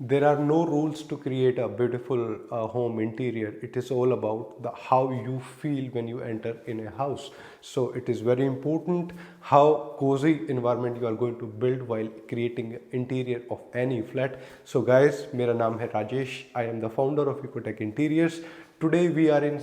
There are no rules to create a beautiful home interior. It is all about the how you feel when you enter in a house. So it is very important how cozy environment you are going to build while creating interior of any flat. So guys, मेरा नाम है Rajesh. I am the founder of Ecotech Interiors. Today we are in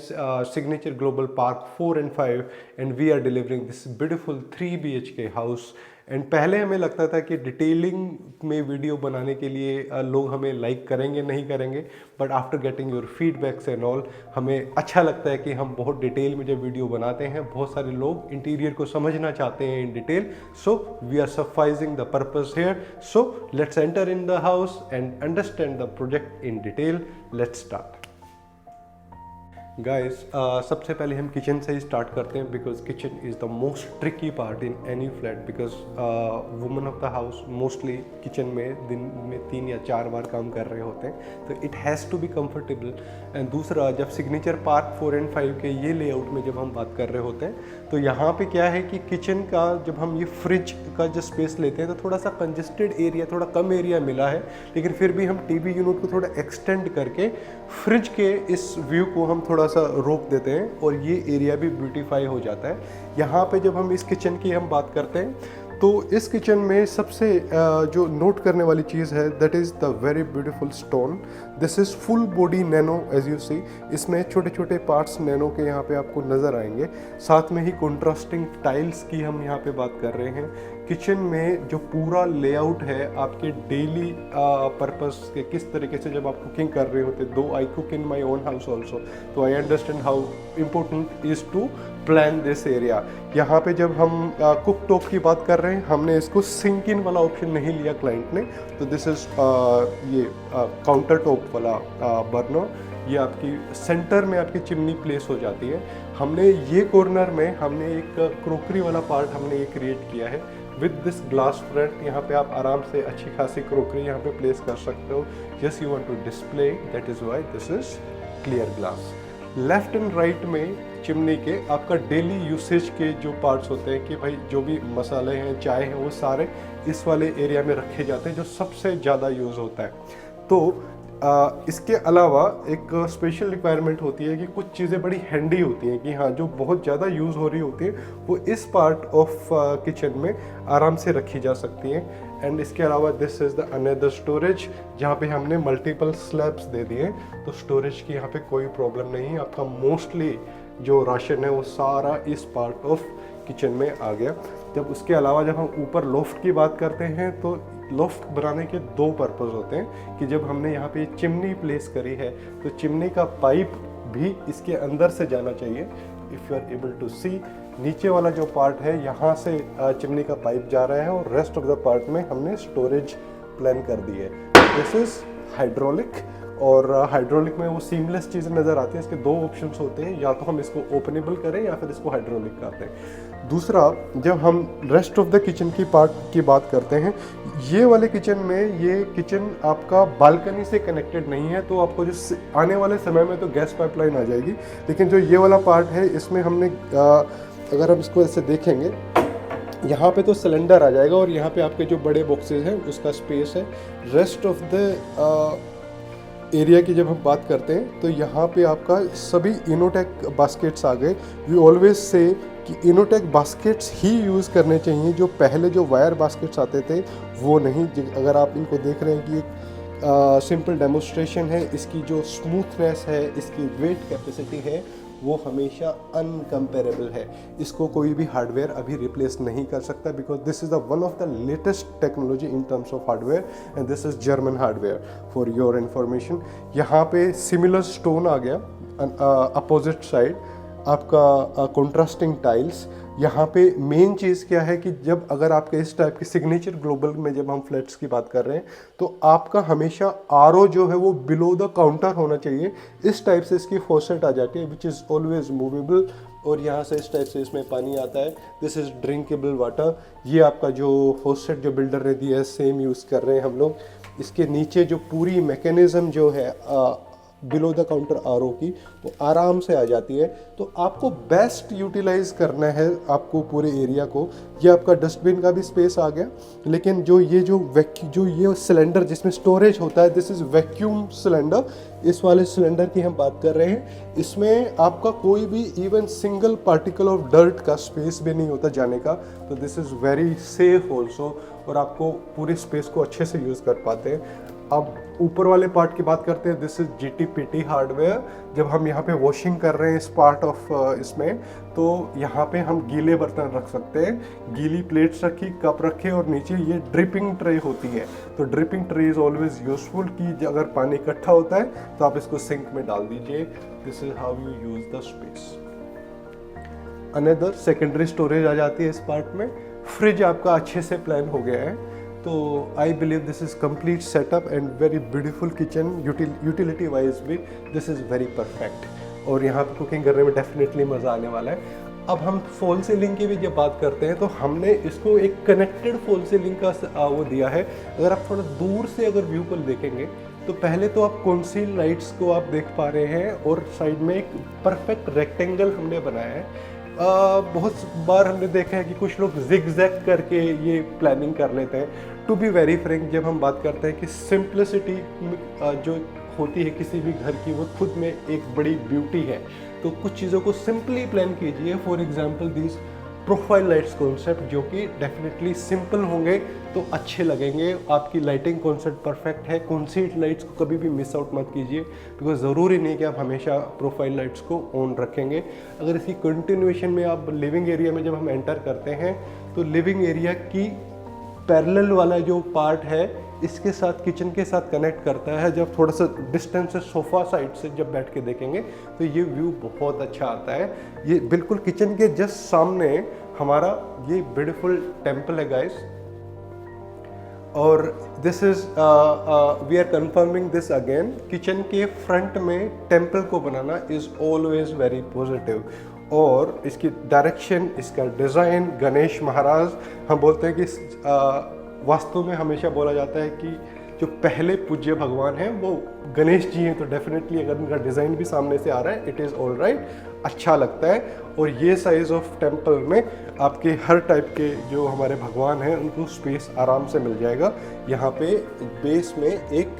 Signature Global Park 4 and 5 and we are delivering this beautiful 3 BHK house. And पहले हमें लगता था कि detailing में video बनाने के लिए लोग हमें लाइक करेंगे नहीं करेंगे, but after getting your feedbacks and all हमें अच्छा लगता है कि हम बहुत डिटेल में जब वीडियो बनाते हैं, बहुत सारे लोग इंटीरियर को समझना चाहते हैं in detail. So we are सफाइजिंग the purpose here. So let's enter in the house and understand the project in detail. Let's start. Guys, सबसे पहले हम किचन से ही स्टार्ट करते हैं because kitchen is the most tricky part in any flat because women of the house mostly kitchen में दिन में 3 या 4 बार काम कर रहे होते हैं, तो it has to be comfortable. And दूसरा, जब सिग्नेचर पार्क 4 and 5 के ये लेआउट में जब हम बात कर रहे होते हैं तो यहाँ पे क्या है कि किचन का जब हम ये फ्रिज का जो स्पेस लेते हैं तो थोड़ा सा कंजेस्टेड एरिया, थोड़ा कम एरिया मिला है, लेकिन फिर भी हम टीवी यूनिट को थोड़ा एक्सटेंड करके फ्रिज के इस व्यू को हम थोड़ा सा रोक देते हैं और ये एरिया भी ब्यूटीफाई हो जाता है. यहाँ पे जब हम इस किचन की हम बात करते हैं तो इस किचन में सबसे जो नोट करने वाली चीज़ है that is the very beautiful stone. This is full body nano as you see. इसमें छोटे छोटे पार्ट्स नैनो के यहाँ पे आपको नज़र आएंगे. साथ में ही कंट्रास्टिंग टाइल्स की हम यहाँ पे बात कर रहे हैं. किचन में जो पूरा लेआउट है आपके डेली पर्पस के किस तरीके से जब आप कुकिंग कर रहे होते, though I cook in my own house also, तो I understand how important is to plan this area. यहाँ पे जब हम कुक टॉप की बात कर रहे हैं, हमने इसको सिंक इन वाला ऑप्शन नहीं लिया क्लाइंट ने, तो दिस इज़ ये काउंटर टॉप वाला बर्नर. ये आपकी सेंटर में आपकी चिमनी प्लेस हो जाती है. हमने ये कॉर्नर में हमने एक क्रोकरी वाला पार्ट हमने ये क्रिएट किया है विद दिस ग्लास फ्रंट. यहाँ पे आप आराम से अच्छी खासी क्रोकरी यहाँ पे प्लेस कर सकते हो. Yes, you want to display, that is why this is clear glass. Left and right में चिमनी के आपका डेली यूसेज के जो पार्ट्स होते हैं कि भाई जो भी मसाले हैं, चाय हैं, वो सारे इस वाले एरिया में रखे जाते हैं जो सबसे ज़्यादा यूज़ होता है. तो इसके अलावा एक स्पेशल रिक्वायरमेंट होती है कि कुछ चीज़ें बड़ी हैंडी होती हैं कि हाँ जो बहुत ज़्यादा यूज़ हो रही होती है वो इस पार्ट ऑफ किचन में आराम से रखी जा सकती हैं. एंड इसके अलावा this is the another storage जहाँ पे हमने मल्टीपल स्लैब्स दे दिए, तो स्टोरेज की यहाँ पे कोई प्रॉब्लम नहीं है. आपका मोस्टली जो राशन है वो सारा इस पार्ट ऑफ किचन में आ गया. जब उसके अलावा जब हम ऊपर लोफ्ट की बात करते हैं तो लोफ्ट बनाने के 2 पर्पस होते हैं कि जब हमने यहाँ पे चिमनी प्लेस करी है तो चिमनी का पाइप भी इसके अंदर से जाना चाहिए. If you are able to see, नीचे वाला जो पार्ट है यहाँ से चिमनी का पाइप जा रहा है और रेस्ट ऑफ द पार्ट में हमने स्टोरेज प्लान कर दी है. दिस इज़ हाइड्रोलिक, और हाइड्रोलिक में वो सीमलेस चीज़ें नज़र आती हैं. इसके 2 ऑप्शंस होते हैं, या तो हम इसको ओपनेबल करें या फिर इसको हाइड्रोलिक करते हैं. दूसरा, जब हम रेस्ट ऑफ द किचन की पार्ट की बात करते हैं, ये वाले किचन में ये किचन आपका बालकनी से कनेक्टेड नहीं है, तो आपको जो आने वाले समय में तो गैस पाइपलाइन आ जाएगी, लेकिन जो ये वाला पार्ट है इसमें हमने अगर हम इसको ऐसे देखेंगे यहाँ पे तो सिलेंडर आ जाएगा और यहाँ पे आपके जो बड़े बॉक्सेस हैं उसका स्पेस है. रेस्ट ऑफ द एरिया की जब हम बात करते हैं तो यहाँ पे आपका सभी इनोटेक बास्केट्स आ गए. वी ऑलवेज से कि इनोटेक बास्केट्स ही यूज़ करने चाहिए. जो पहले जो वायर बास्केट्स आते थे वो नहीं. अगर आप इनको देख रहे हैं कि एक सिंपल डेमोस्ट्रेशन है, इसकी जो स्मूथनेस है, इसकी वेट कैपेसिटी है, वो हमेशा अनकम्पेरेबल है. इसको कोई भी हार्डवेयर अभी रिप्लेस नहीं कर सकता because this is the one of the latest technology in terms of hardware and this is German hardware for your information. यहाँ पे सिमिलर स्टोन आ गया अपोजिट साइड, आपका कंट्रास्टिंग टाइल्स. यहाँ पे मेन चीज़ क्या है कि जब अगर आपके इस टाइप की सिग्नेचर ग्लोबल में जब हम फ्लैट्स की बात कर रहे हैं तो आपका हमेशा आरओ जो है वो बिलो द काउंटर होना चाहिए. इस टाइप से इसकी फॉसेट आ जाती है विच इज़ ऑलवेज मूवेबल, और यहाँ से इस टाइप से इसमें पानी आता है. This is drinkable water. ये आपका जो फॉसेट जो बिल्डर ने दिया है सेम यूज़ कर रहे हैं हम लोग. इसके नीचे जो पूरी मैकेनिज़्म जो है बिलो द काउंटर आरओ की वो आराम से आ जाती है। तो आपको बेस्ट यूटिलाइज करना है आपको पूरे एरिया को। ये आपका डस्टबिन का भी स्पेस आ गया, लेकिन जो ये सिलेंडर जिसमें स्टोरेज होता है, दिस इज़ वैक्यूम सिलेंडर। इस वाले सिलेंडर की हम बात कर रहे हैं। इसमें आपका कोई भी even single particle of dirt का स्पेस भी नहीं होता जाने का। तो this is very safe also, और आपको पूरे स्पेस को अच्छे से यूज़ कर पाते हैं। अब ऊपर वाले पार्ट की बात करते हैं। This is GTPT hardware. जब हम यहाँ पे वॉशिंग कर रहे हैं इस पार्ट ऑफ इसमें, तो यहाँ पे हम गीले बर्तन रख सकते हैं, गीली प्लेट्स रखी, कप रखे, और नीचे ये ड्रिपिंग ट्रे होती है। तो dripping tray is always useful कि अगर पानी इकट्ठा होता है तो आप इसको सिंक में डाल दीजिए। This is how you use the space. Another secondary storage आ जाती है इस पार्ट में। फ्रिज आपका अच्छे से प्लान हो गया है। तो I believe this is complete setup and very beautiful kitchen. Utility wise भी दिस इज़ वेरी परफेक्ट, और यहाँ पे कुकिंग करने में डेफिनेटली मज़ा आने वाला है। अब हम फॉल सीलिंग की भी जब बात करते हैं, तो हमने इसको एक कनेक्टेड फॉल सीलिंग का वो दिया है। अगर आप थोड़ा दूर से अगर व्यू पर देखेंगे, तो पहले तो आप कंसील लाइट्स को आप देख पा रहे हैं, और साइड में एक परफेक्ट रेक्टेंगल हमने बनाया है। बहुत बार हमने देखा है कि कुछ लोग जिग-जैग करके ये प्लानिंग कर लेते हैं। टू बी वेरी फ्रैंक, जब हम बात करते हैं कि सिंप्लिसिटी जो होती है किसी भी घर की, वो खुद में एक बड़ी ब्यूटी है। तो कुछ चीज़ों को सिंपली प्लान कीजिए। For example this profile lights concept, जो कि डेफिनेटली सिंपल होंगे तो अच्छे लगेंगे। आपकी लाइटिंग कॉन्सेप्ट परफेक्ट है। कॉन्सील्ड लाइट्स को कभी भी मिस आउट मत कीजिए, बिकॉज ज़रूरी नहीं कि आप हमेशा प्रोफाइल लाइट्स को ऑन रखेंगे। अगर इसकी कंटिन्यूएशन में आप लिविंग एरिया में जब हम एंटर करते हैं, तो लिविंग एरिया की पैरेलल वाला जो पार्ट है इसके साथ किचन के साथ कनेक्ट करता है। जब थोड़ा सा डिस्टेंस से सोफ़ा साइड से जब बैठ के देखेंगे तो ये व्यू बहुत अच्छा आता है। ये बिल्कुल किचन के जस्ट सामने हमारा ये ब्यूटीफुल टेम्पल है गाइस, और this is we are confirming this again. Kitchen के फ्रंट में टेम्पल को बनाना इज़ ऑलवेज वेरी पॉजिटिव, और इसकी डायरेक्शन, इसका डिज़ाइन, गणेश महाराज, हम बोलते हैं कि वास्तु में हमेशा बोला जाता है कि जो पहले पूज्य भगवान हैं वो गणेश जी हैं। तो डेफिनेटली अगर उनका डिज़ाइन भी सामने से आ रहा है, इट इज़ ऑल राइट, अच्छा लगता है। और ये साइज़ ऑफ टेम्पल में आपके हर टाइप के जो हमारे भगवान हैं उनको स्पेस आराम से मिल जाएगा। यहाँ पे बेस में एक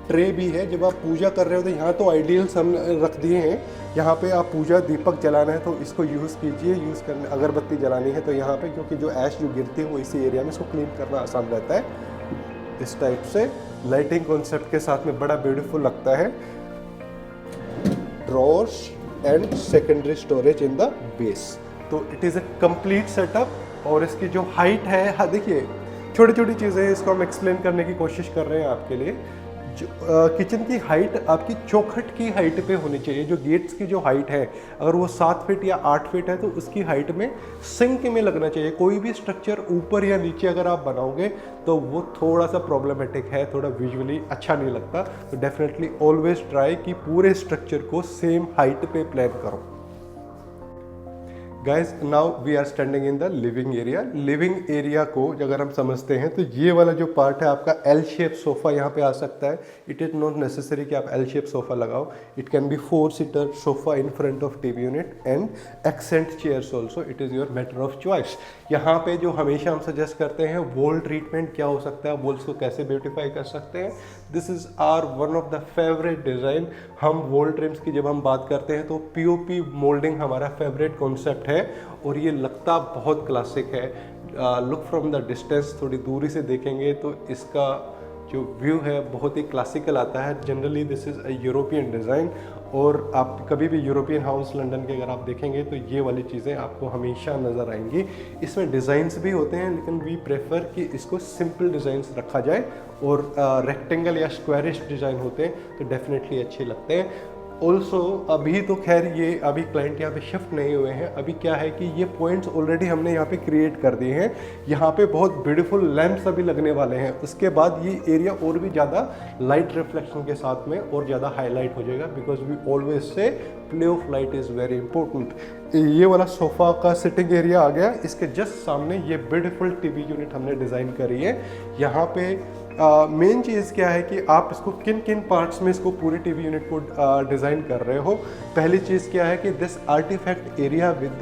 ट्रे भी है। जब आप पूजा कर रहे हो तो यहाँ तो आइडियल्स हम रख दिए हैं। यहाँ पे आप पूजा दीपक जलाना है तो इसको यूज़ कीजिए। यूज़ करने अगरबत्ती जलानी है तो यहाँ पे, क्योंकि जो ऐश जो गिरती है वो इसी एरिया में, इसको क्लीन करना आसान रहता है। इस टाइप से लाइटिंग कॉन्सेप्ट के साथ में बड़ा ब्यूटीफुल लगता है। Drawers and secondary storage in the base. तो it is a complete setup. और इसकी जो हाइट है, हाँ देखिए छोटी छोटी चीज़ें, इसको हम एक्सप्लेन करने की कोशिश कर रहे हैं आपके लिए। किचन की हाइट आपकी चौखट की हाइट पे होनी चाहिए। जो गेट्स की जो हाइट है, अगर वो 7 फीट या 8 फीट है तो उसकी हाइट में सिंक में लगना चाहिए। कोई भी स्ट्रक्चर ऊपर या नीचे अगर आप बनाओगे तो वो थोड़ा सा प्रॉब्लमेटिक है, थोड़ा विजुअली अच्छा नहीं लगता। तो डेफिनेटली ऑलवेज ट्राई कि पूरे स्ट्रक्चर को सेम हाइट पे प्लान करो। Guys now we are standing in the living area. Living area को अगर हम समझते हैं तो ये वाला जो पार्ट है आपका एल शेप सोफ़ा यहाँ पे आ सकता है। इट इज़ नॉट नेसेसरी कि आप एल शेप सोफ़ा लगाओ। It can be 4 seater sofa in front of TV unit and accent chairs also. It is your matter of choice. यहाँ पे जो हमेशा हम सजेस्ट करते हैं वॉल ट्रीटमेंट क्या हो सकता है, वॉल्स को कैसे ब्यूटिफाई कर सकते हैं। This is our one of the favourite design. हम वॉल ट्रिम्स की जब हम बात करते हैं तो POP मोल्डिंग हमारा फेवरेट कॉन्सेप्ट है, और ये लगता बहुत क्लासिक है। लुक फ्रॉम द डिस्टेंस, थोड़ी दूरी से देखेंगे तो इसका जो व्यू है बहुत ही क्लासिकल आता है। Generally this is a European design, और आप कभी भी यूरोपियन हाउस लंदन के अगर आप देखेंगे तो ये वाली चीज़ें आपको हमेशा नज़र आएंगी। इसमें डिज़ाइंस भी होते हैं, लेकिन वी प्रेफर कि इसको सिंपल डिज़ाइंस रखा जाए, और रेक्टेंगल या स्क्वायरिश डिज़ाइन होते हैं तो डेफिनेटली अच्छे लगते हैं। ऑल्सो अभी तो खैर ये अभी क्लाइंट यहाँ पे शिफ्ट नहीं हुए हैं। अभी क्या है कि ये पॉइंट्स ऑलरेडी हमने यहाँ पे क्रिएट कर दिए हैं। यहाँ पे बहुत ब्यूटीफुल लैंप्स अभी लगने वाले हैं। उसके बाद ये एरिया और भी ज़्यादा लाइट रिफ्लेक्शन के साथ में और ज़्यादा हाईलाइट हो जाएगा, because we always say play of light is very important. ये वाला सोफ़ा का सिटिंग एरिया आ गया। इसके जस्ट सामने ये ब्यूटीफुल TV यूनिट हमने डिज़ाइन करी है। यहाँ पे मेन चीज़ क्या है कि आप इसको किन किन पार्ट्स में इसको पूरे टीवी यूनिट को डिज़ाइन कर रहे हो। पहली चीज़ क्या है कि दिस आर्टिफैक्ट एरिया विद,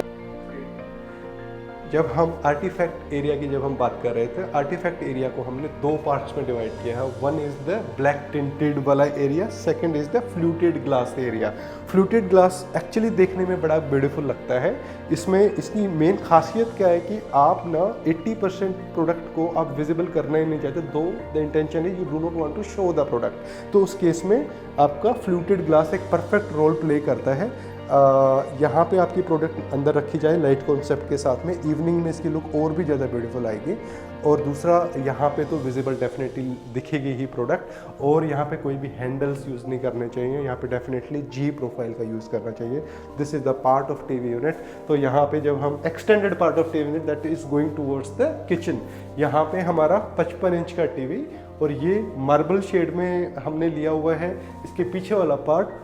जब हम आर्टिफैक्ट एरिया की जब हम बात कर रहे थे, आर्टिफैक्ट एरिया को हमने दो पार्ट्स में डिवाइड किया है। One is the black tinted वाला area, second is the fluted glass area. Fluted glass actually देखने में बड़ा ब्यूटीफुल लगता है। इसमें इसकी मेन खासियत क्या है कि आप ना 80% प्रोडक्ट को आप विजिबल करना ही नहीं चाहते, though the intention is you do not want to show the product. तो उस केस में आपका फ्लूटेड ग्लास एक परफेक्ट रोल प्ले करता है। यहाँ पे आपकी प्रोडक्ट अंदर रखी जाए लाइट कॉन्सेप्ट के साथ में, इवनिंग में इसकी लुक और भी ज़्यादा ब्यूटीफुल आएगी। और दूसरा, यहाँ पे तो विजिबल डेफिनेटली दिखेगी ही प्रोडक्ट, और यहाँ पे कोई भी हैंडल्स यूज़ नहीं करने चाहिए। यहाँ पे डेफिनेटली जी प्रोफाइल का यूज़ करना चाहिए। This is the part of TV unit. तो यहाँ पे जब हम extended part of TV unit that is going towards the kitchen, यहाँ पे हमारा 55 इंच का टीवी, और ये मार्बल शेड में हमने लिया हुआ है। इसके पीछे वाला पार्ट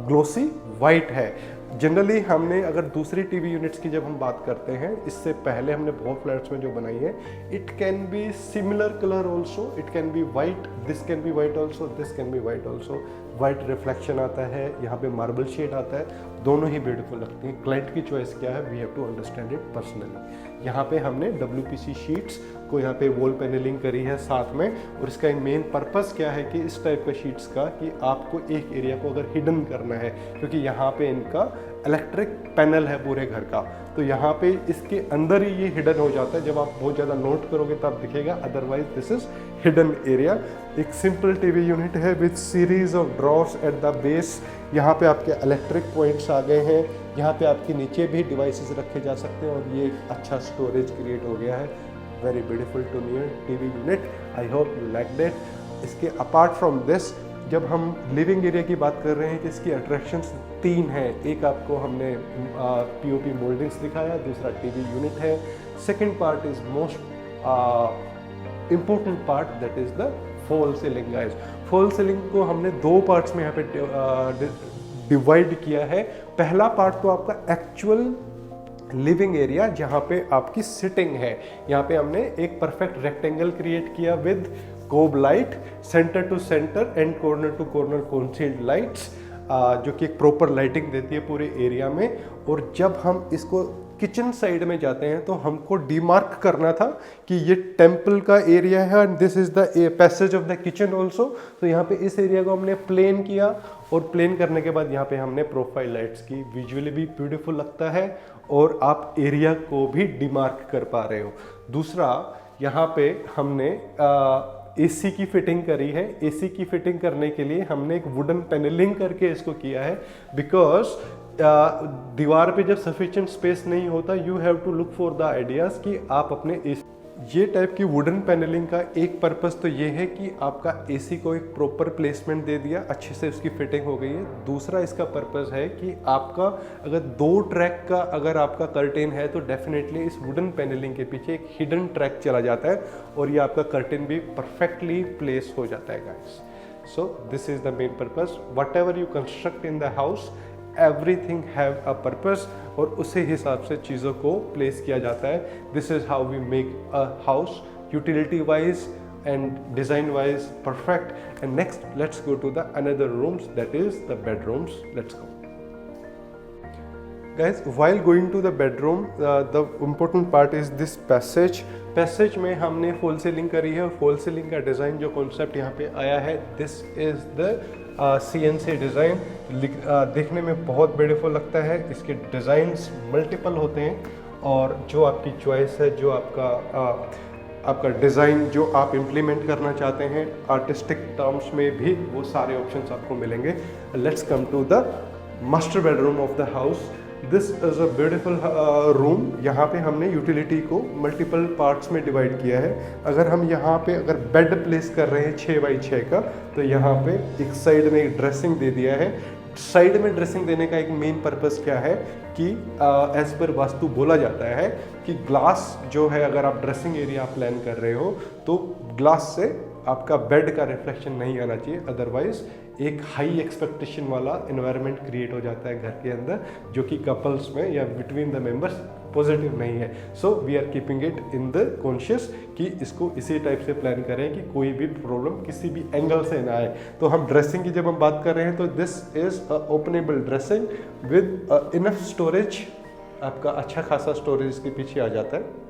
ग्लोसी वाइट है। जनरली हमने अगर दूसरी टीवी यूनिट्स की जब हम बात करते हैं, इससे पहले हमने बहुत फ्लैट्स में जो बनाई है, it can be similar colour also, it can be white, this can be white also, this can be white also. White reflection आता है, यहाँ पे मार्बल शेड आता है, दोनों ही ब्यूटीफुल लगती हैं। क्लाइंट की चॉइस क्या है, we have to understand it personally. यहाँ पे हमने WPC शीट्स को यहाँ पे वॉल पैनलिंग करी है साथ में, और इसका मेन पर्पस क्या है कि इस टाइप का शीट्स का कि आपको एक एरिया को अगर हिडन करना है, क्योंकि यहाँ पे इनका इलेक्ट्रिक पैनल है पूरे घर का, तो यहाँ पे इसके अंदर ही ये हिडन हो जाता है। जब आप बहुत ज़्यादा नोट करोगे तब दिखेगा, otherwise this is hidden area. एक सिंपल टीवी यूनिट है with series of drawers at the base. यहाँ पे आपके इलेक्ट्रिक पॉइंट्स आ गए हैं, यहाँ पे आपके नीचे भी डिवाइसेस रखे जा सकते हैं, और ये एक अच्छा स्टोरेज क्रिएट हो गया है। Very beautiful to me TV unit, I hope you like that. इसके अपार्ट फ्रॉम दिस, जब हम लिविंग एरिया की बात कर रहे हैं कि इसकी अट्रैक्शंस 3 हैं। एक आपको हमने POP मोल्डिंग्स दिखाया, दूसरा टीवी यूनिट है, second part is most important part, that is the fall ceiling guys. Fall ceiling को हमने 2 पार्ट्स में यहाँ पे डिवाइड किया है। पहला पार्ट तो आपका एक्चुअल लिविंग एरिया, जहाँ पे आपकी सिटिंग है, यहाँ पे हमने एक परफेक्ट रेक्टेंगल क्रिएट किया with cob light, centre to centre and corner to corner concealed lights, जो कि एक प्रॉपर लाइटिंग देती है पूरे एरिया में। और जब हम इसको किचन साइड में जाते हैं तो हमको डीमार्क करना था कि ये टेम्पल का एरिया है and this is the passage of the kitchen also. तो यहाँ पे इस एरिया को हमने प्लेन किया, और प्लेन करने के बाद यहाँ पे हमने प्रोफाइल लाइट्स की, विजुअली भी ब्यूटीफुल लगता है और आप एरिया को भी डीमार्क कर पा रहे हो। दूसरा, यहाँ पे हमने AC की फिटिंग करी है। AC की फिटिंग करने के लिए हमने एक वुडन पैनलिंग करके इसको किया है, बिकॉज दीवार पे जब सफिशिएंट स्पेस नहीं होता, you have to look for the ideas कि आप अपने ये टाइप की वुडन पैनलिंग का एक पर्पस तो ये है कि आपका AC को एक प्रॉपर प्लेसमेंट दे दिया, अच्छे से उसकी फिटिंग हो गई है। दूसरा इसका पर्पस है कि आपका अगर 2 ट्रैक का अगर आपका कर्टेन है तो डेफिनेटली इस वुडन पैनलिंग के पीछे एक हिडन ट्रैक चला जाता है, और ये आपका कर्टेन भी परफेक्टली प्लेस हो जाता है guys. So this is the main purpose. What ever you construct in the house, everything have a purpose, और उसी हिसाब से चीज़ों को प्लेस किया जाता है। This is how we make a house utility wise and design wise perfect. And next let's go to the another rooms, that is the bedrooms. Let's go guys. While going to the bedroom, the important part is this passage. Passage में हमने fall ceiling करी है, और fall ceiling का design जो concept यहाँ पे आया है, this is the CNC design. देखने में बहुत ब्यूटीफुल लगता है। इसके डिज़ाइंस मल्टीपल होते हैं, और जो आपकी चॉइस है, जो आपका डिज़ाइन जो आप इम्प्लीमेंट करना चाहते हैं आर्टिस्टिक टर्म्स में भी, वो सारे ऑप्शंस आपको मिलेंगे। Let's come to the master bedroom of the house. This is a beautiful room. यहाँ पे हमने यूटिलिटी को मल्टीपल पार्ट्स में डिवाइड किया है। अगर हम यहाँ पे अगर बेड प्लेस कर रहे हैं 6x6 का, तो यहाँ पे एक साइड में एक ड्रेसिंग दे दिया है। साइड में ड्रेसिंग देने का एक मेन पर्पस क्या है कि एज पर वास्तु बोला जाता है कि ग्लास जो है, अगर आप ड्रेसिंग एरिया प्लान कर रहे हो तो ग्लास से आपका बेड का रिफ्लेक्शन नहीं आना चाहिए, अदरवाइज एक हाई एक्सपेक्टेशन वाला एनवायरनमेंट क्रिएट हो जाता है घर के अंदर, जो कि कपल्स में या बिटवीन द मेंबर्स पॉजिटिव नहीं है। So we are keeping it in the conscious कि इसको इसी टाइप से प्लान करें कि कोई भी प्रॉब्लम किसी भी एंगल से ना आए। तो हम ड्रेसिंग की जब हम बात कर रहे हैं तो this is a openable dressing with enough storage, आपका अच्छा खासा स्टोरेज इसके पीछे आ जाता है।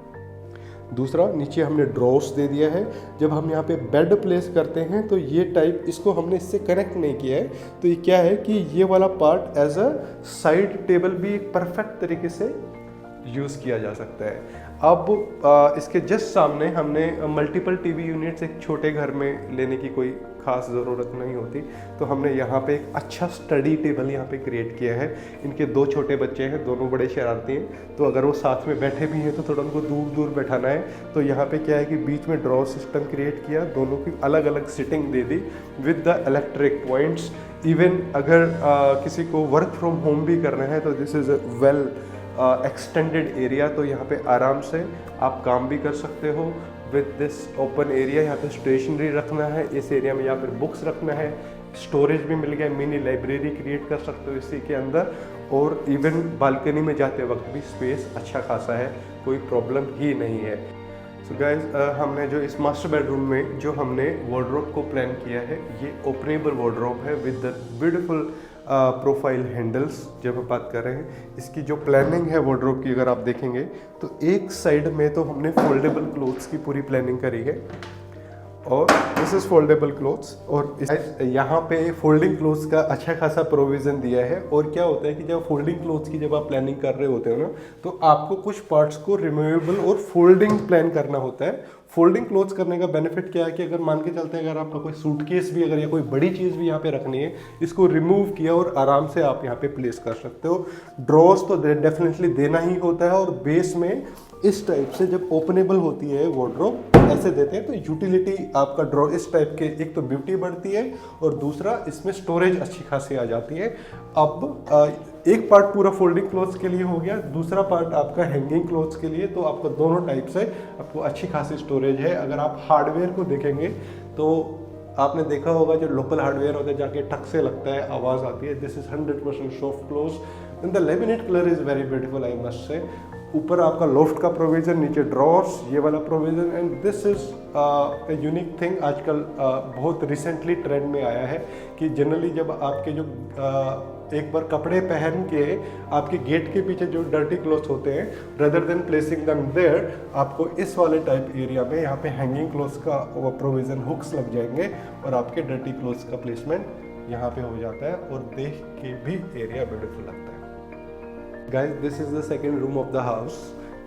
दूसरा, नीचे हमने ड्रॉर्स दे दिया है। जब हम यहाँ पे बेड प्लेस करते हैं तो ये टाइप, इसको हमने इससे कनेक्ट नहीं किया है, तो ये क्या है कि ये वाला part as a side table भी परफेक्ट तरीके से यूज़ किया जा सकता है। अब इसके जस्ट सामने हमने मल्टीपल टीवी यूनिट्स एक छोटे घर में लेने की कोई ख़ास ज़रूरत नहीं होती, तो हमने यहाँ पे एक अच्छा स्टडी टेबल यहाँ पे क्रिएट किया है। इनके 2 छोटे बच्चे हैं, दोनों बड़े शरारती हैं, तो अगर वो साथ में बैठे भी हैं तो थोड़ा उनको दूर दूर बैठाना है। तो यहाँ पे क्या है कि बीच में ड्रॉ सिस्टम क्रिएट किया, दोनों की अलग अलग sitting they the with the electric points. Even अगर किसी को वर्क फ्रॉम होम भी करना है तो this is well extended area, तो यहाँ पे आराम से आप काम भी कर सकते हो विद दिस ओपन एरिया। यहाँ पे स्टेशनरी रखना है इस एरिया में, या फिर बुक्स रखना है, स्टोरेज भी मिल गया, मिनी लाइब्रेरी क्रिएट कर सकते हो इसी के अंदर। और इवन बालकनी में जाते वक्त भी स्पेस अच्छा खासा है, कोई प्रॉब्लम ही नहीं है। सो गाइज, हमने जो इस मास्टर बेडरूम में जो हमने वार्डरोब को प्लान किया है, ये ओपनेबल वार्डरोब है with the beautiful profile handles. जब हम बात कर रहे हैं इसकी जो प्लानिंग है वार्डरोब की, अगर आप देखेंगे तो एक साइड में तो हमने फोल्डेबल क्लोथ्स की पूरी प्लानिंग करी है, और दिस इज फोल्डेबल क्लोथ्स, और यहाँ पे फोल्डिंग क्लोथ्स का अच्छा खासा प्रोविज़न दिया है। और क्या होता है कि जब फोल्डिंग क्लोथ्स की जब आप प्लानिंग कर रहे होते हो ना, तो आपको कुछ पार्ट्स को रिमूवेबल और फोल्डिंग प्लान करना होता है। फोल्डिंग क्लोथ्स करने का बेनिफिट क्या है कि अगर मान के चलते हैं, अगर आपका कोई सूटकेस भी अगर या कोई बड़ी चीज़ भी यहाँ पे रखनी है, इसको रिमूव किया और आराम से आप यहाँ पे प्लेस कर सकते हो। ड्रॉर्स तो डेफिनेटली देना ही होता है, और बेस में इस टाइप से जब ओपनेबल होती है वार्डरोब ऐसे देते हैं तो यूटिलिटी आपका ड्रॉ इस टाइप के, एक तो ब्यूटी बढ़ती है और दूसरा इसमें स्टोरेज अच्छी खासी आ जाती है। अब एक पार्ट पूरा फोल्डिंग क्लोथ्स के लिए हो गया, दूसरा पार्ट आपका हैंगिंग क्लोथ्स के लिए, तो आपका दोनों टाइप से आपको अच्छी खासी स्टोरेज है। अगर आप हार्डवेयर को देखेंगे तो आपने देखा होगा जो लोकल हार्डवेयर होता है जाके ठक से लगता है, आवाज़ आती है। This is 100% soft close and the laminate colour is very beautiful, I must say. ऊपर आपका लोफ्ट का प्रोविज़न, नीचे ड्रॉर्स, ये वाला provision, and this is a unique thing. आजकल बहुत रिसेंटली ट्रेंड में आया है कि जनरली जब आपके जो एक बार कपड़े पहन के आपके गेट के पीछे जो डर्टी क्लोथ्स होते हैं, rather than placing them there, आपको इस वाले टाइप एरिया में यहाँ पे हैंगिंग क्लोथ्स का प्रोविज़न, हुक्स लग जाएंगे और आपके डर्टी क्लोथ्स का प्लेसमेंट यहाँ पे हो जाता है और देख के भी एरिया ब्यूटीफुल लगता है। Guys, this is the second room of the house.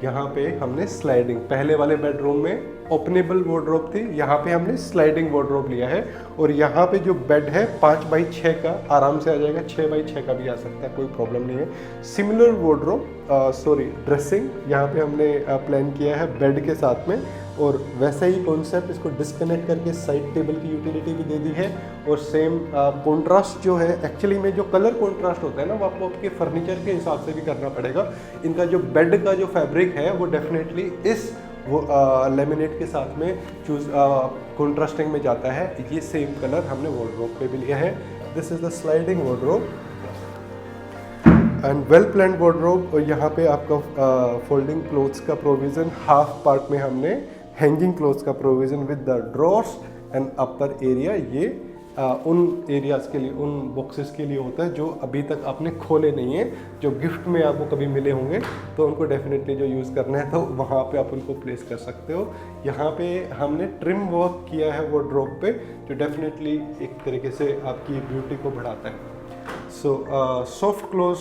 यहाँ पे हमने स्लाइडिंग, पहले वाले बेडरूम में ओपनेबल वार्डरोब थी, यहाँ पे हमने स्लाइडिंग वार्डरोब लिया है। और यहाँ पे जो बेड है 5x6 का आराम से आ जाएगा, 6x6 का भी आ सकता है, कोई प्रॉब्लम नहीं है। सिमिलर वार्डरोब ड्रेसिंग यहाँ पे हमने प्लान किया है बेड के साथ में, और वैसा ही कॉन्सेप्ट, इसको डिस्कनेक्ट करके साइड टेबल की यूटिलिटी भी दे दी है। और सेम कॉन्ट्रास्ट जो है, एक्चुअली में जो कलर कॉन्ट्रास्ट होता है ना, वो आपको आपके फर्नीचर के हिसाब से भी करना पड़ेगा। इनका जो बेड का जो फैब्रिक है वो डेफिनेटली इस लेमिनेट के साथ में चूज कॉन्ट्रास्टिंग में जाता है। ये सेम कलर हमने वार्डरोब पे भी लिया है। This is the sliding wardrobe and well planned wardrobe. और यहाँ पे आपका फोल्डिंग क्लोथ्स का प्रोविज़न, हाफ पार्ट में हमने हैंगिंग क्लोथ्स का provision with the drawers and upper area. ये उन एरियाज़ के लिए, उन बॉक्सेस के लिए होता है जो अभी तक आपने खोले नहीं है, जो गिफ्ट में आपको कभी मिले होंगे, तो उनको डेफिनेटली जो यूज़ करना है तो वहाँ पे आप उनको प्लेस कर सकते हो। यहाँ पे हमने ट्रिम वर्क किया है वार्डरोब पे, जो डेफिनेटली एक तरीके से आपकी ब्यूटी को बढ़ाता है। सो सॉफ्ट क्लोज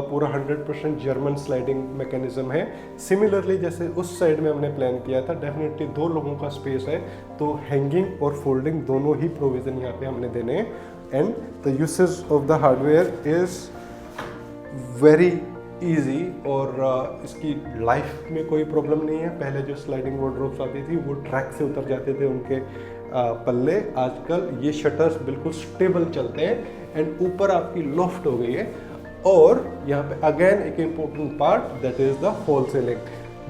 पूरा 100% जर्मन स्लाइडिंग मैकेनिज्म है। सिमिलरली जैसे उस साइड में हमने प्लान किया था, डेफिनेटली 2 लोगों का स्पेस है, तो हैंगिंग और फोल्डिंग दोनों ही प्रोविज़न यहाँ पे हमने देने हैं। And the usage of the hardware is very easy, और इसकी लाइफ में कोई प्रॉब्लम नहीं है। पहले जो स्लाइडिंग वार्डरोब्स आती थी वो ट्रैक से उतर जाते थे उनके पल्ले, आजकल ये शटर्स बिल्कुल स्टेबल चलते हैं एंड ऊपर आपकी लॉफ्ट हो गई है। और यहाँ पे अगेन एक important part, that is the fall ceiling.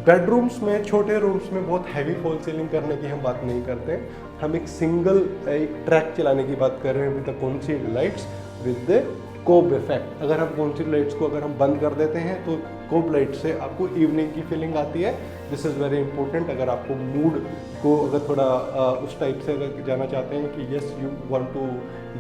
Bedrooms में, छोटे रूम्स में बहुत हैवी फॉल सीलिंग करने की हम बात नहीं करते हैं, हम एक ट्रैक चलाने की बात कर रहे हैं with the concealed lights with the cob effect. अगर हम कॉन्सील्ड लाइट्स को अगर हम बंद कर देते हैं तो स्कोप लाइट से आपको इवनिंग की फीलिंग आती है। This is very important. अगर आपको मूड को अगर थोड़ा उस टाइप से अगर जाना चाहते हैं कि yes you want to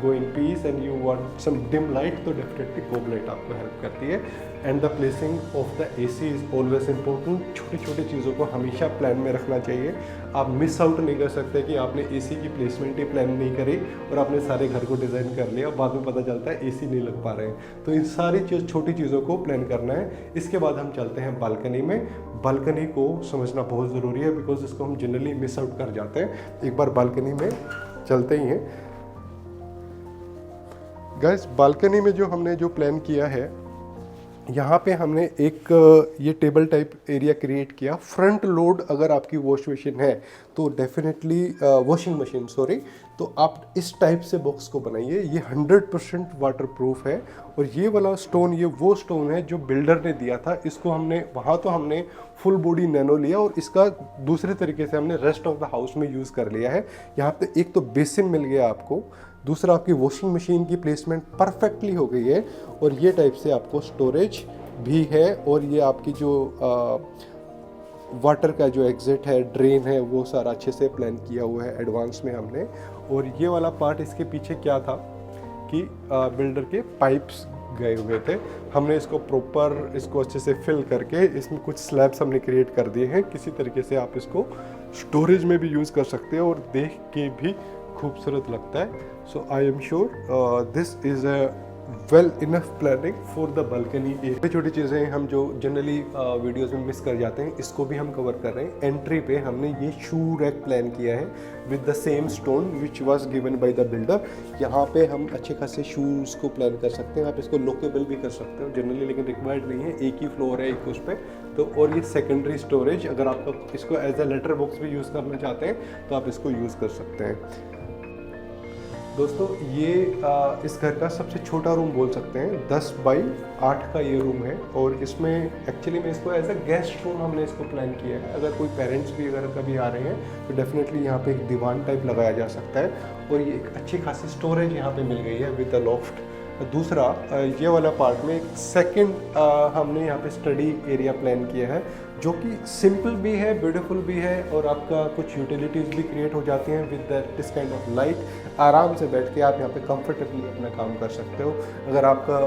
go in peace and you want some dim light, तो डेफिनेटली कोब लाइट आपको हेल्प करती है। And the placing of the AC is always important. छोटी छोटी चीज़ों को हमेशा प्लान में रखना चाहिए। आप मिस आउट नहीं कर सकते कि आपने एसी की प्लेसमेंट ही प्लान नहीं करी और आपने सारे घर को डिज़ाइन कर लिया, बाद में पता चलता है एसी नहीं लग पा रहे हैं। तो इन सारी छोटी चीज़ों को प्लान करना है। इसके बाद हम चलते हैं बालकनी में। बालकनी को समझना बहुत ज़रूरी है बिकॉज इसको हम जनरली मिस आउट कर जाते हैं। एक बार बालकनी में चलते ही हैं गाइस। बालकनी में जो हमने जो प्लान किया है, यहाँ पे हमने एक ये टेबल टाइप एरिया क्रिएट किया। फ्रंट लोड अगर आपकी वॉश मशीन है तो डेफिनेटली वॉशिंग मशीन सॉरी, तो आप इस टाइप से बॉक्स को बनाइए। ये 100% वाटरप्रूफ है और ये वाला स्टोन, ये वो स्टोन है जो बिल्डर ने दिया था। इसको हमने वहाँ तो हमने फुल बॉडी नैनो लिया और इसका दूसरे तरीके से हमने रेस्ट ऑफ द हाउस में यूज़ कर लिया है। यहाँ पे एक तो बेसिन मिल गया आपको, दूसरा आपकी वॉशिंग मशीन की प्लेसमेंट परफेक्टली हो गई है और ये टाइप से आपको स्टोरेज भी है। और ये आपकी जो वाटर का जो एग्जिट है, ड्रेन है, वो सारा अच्छे से प्लान किया हुआ है एडवांस में हमने। और ये वाला पार्ट इसके पीछे क्या था कि बिल्डर के पाइप्स गए हुए थे, हमने इसको प्रॉपर इसको अच्छे से फिल करके इसमें कुछ स्लैब्स हमने क्रिएट कर दिए हैं। किसी तरीके से आप इसको स्टोरेज में भी यूज़ कर सकते हो और देख के भी खूबसूरत लगता है। So I am sure this is a well enough planning for the balcony. छोटी छोटी चीज़ें हम जो जनरली वीडियोज़ में मिस कर जाते हैं, इसको भी हम कवर कर रहे हैं। एंट्री पे हमने ये शू रैक प्लान किया है with the same stone which was given by the builder. यहाँ पे हम अच्छे खासे शूज़ को प्लान कर सकते हैं। आप इसको लोकेबल भी कर सकते हो जनरली, लेकिन रिक्वायर्ड नहीं है। एक ही फ्लोर है एक उस पर तो। और ये सेकेंडरी स्टोरेज, अगर आप इसको एज अ लेटर बॉक्स भी यूज़ करना चाहते हैं तो आप इसको यूज़ कर सकते हैं। दोस्तों ये इस घर का सबसे छोटा रूम बोल सकते हैं। 10 बाई 8 का ये रूम है और इसमें एक्चुअली में इसको एज अ गेस्ट रूम हमने इसको प्लान किया है। अगर कोई पेरेंट्स भी अगर कभी आ रहे हैं तो डेफिनेटली यहाँ पे एक दीवान टाइप लगाया जा सकता है। और ये एक अच्छी खासी स्टोरेज यहाँ पे मिल गई है विद द लॉफ्ट। दूसरा ये वाला पार्ट में एक सेकंड हमने यहाँ पे स्टडी एरिया प्लान किया है जो कि सिंपल भी है, ब्यूटीफुल भी है और आपका कुछ यूटिलिटीज़ भी क्रिएट हो जाती हैं with this kind of light. आराम से बैठ के आप यहाँ पे कंफर्टेबली अपना काम कर सकते हो। अगर आपका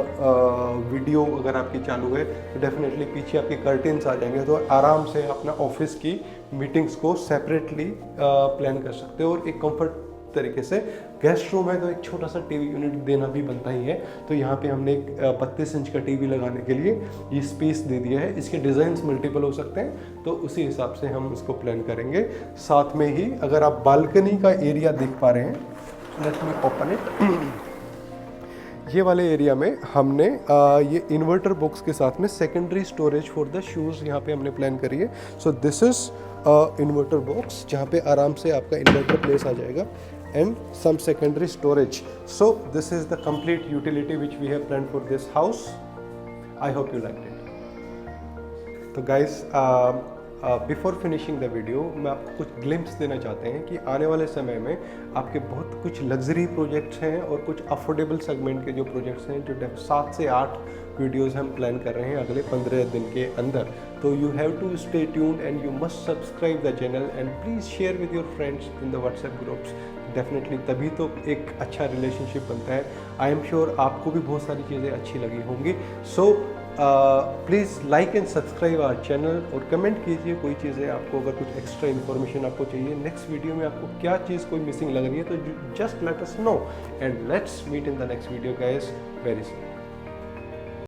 वीडियो अगर आपकी चालू है तो डेफिनेटली पीछे आपके कर्टेन्स आ जाएंगे तो आराम से अपना ऑफिस की मीटिंग्स को सेपरेटली प्लान कर सकते हो। और एक कंफर्ट तरीके से गेस्ट रूम है तो एक छोटा सा टीवी यूनिट देना भी बनता ही है। तो यहाँ पे हमने एक 32 इंच का टीवी लगाने के लिए ये स्पेस दे दिया है। इसके डिज़ाइंस मल्टीपल हो सकते हैं तो उसी हिसाब से हम इसको प्लान करेंगे। साथ में ही अगर आप बालकनी का एरिया देख पा रहे हैं, लेट मी ओपन इट। ये वाले एरिया में हमने ये इन्वर्टर बॉक्स के साथ में secondary storage for the shoes यहाँ पे हमने प्लान करी है। So this is inverter box जहाँ पे आराम से आपका इन्वर्टर प्लेस आ जाएगा and some secondary storage. So this is the complete utility which we have planned for this house. I hope you liked it. तो guys before finishing the video मैं आपको कुछ ग्लिम्प्स देना चाहते हैं कि आने वाले समय में आपके बहुत कुछ लग्जरी प्रोजेक्ट्स हैं और कुछ अफोर्डेबल सेगमेंट के जो प्रोजेक्ट्स हैं जो 7 से 8 वीडियोस हम प्लान कर रहे हैं अगले 15 दिन के अंदर। तो you have to stay tuned and you must subscribe the channel and please share with your friends in the WhatsApp groups. Definitely तभी तो एक अच्छा रिलेशनशिप बनता है। आई एम श्योर आपको भी बहुत सारी चीज़ें अच्छी लगी होंगी। So please like and subscribe our channel और कमेंट कीजिए कोई चीज़ें आपको, अगर कुछ एक्स्ट्रा इन्फॉर्मेशन आपको चाहिए नेक्स्ट वीडियो में, आपको क्या चीज़ कोई मिसिंग लग रही है तो just let us know and let's meet in the next video guys very soon.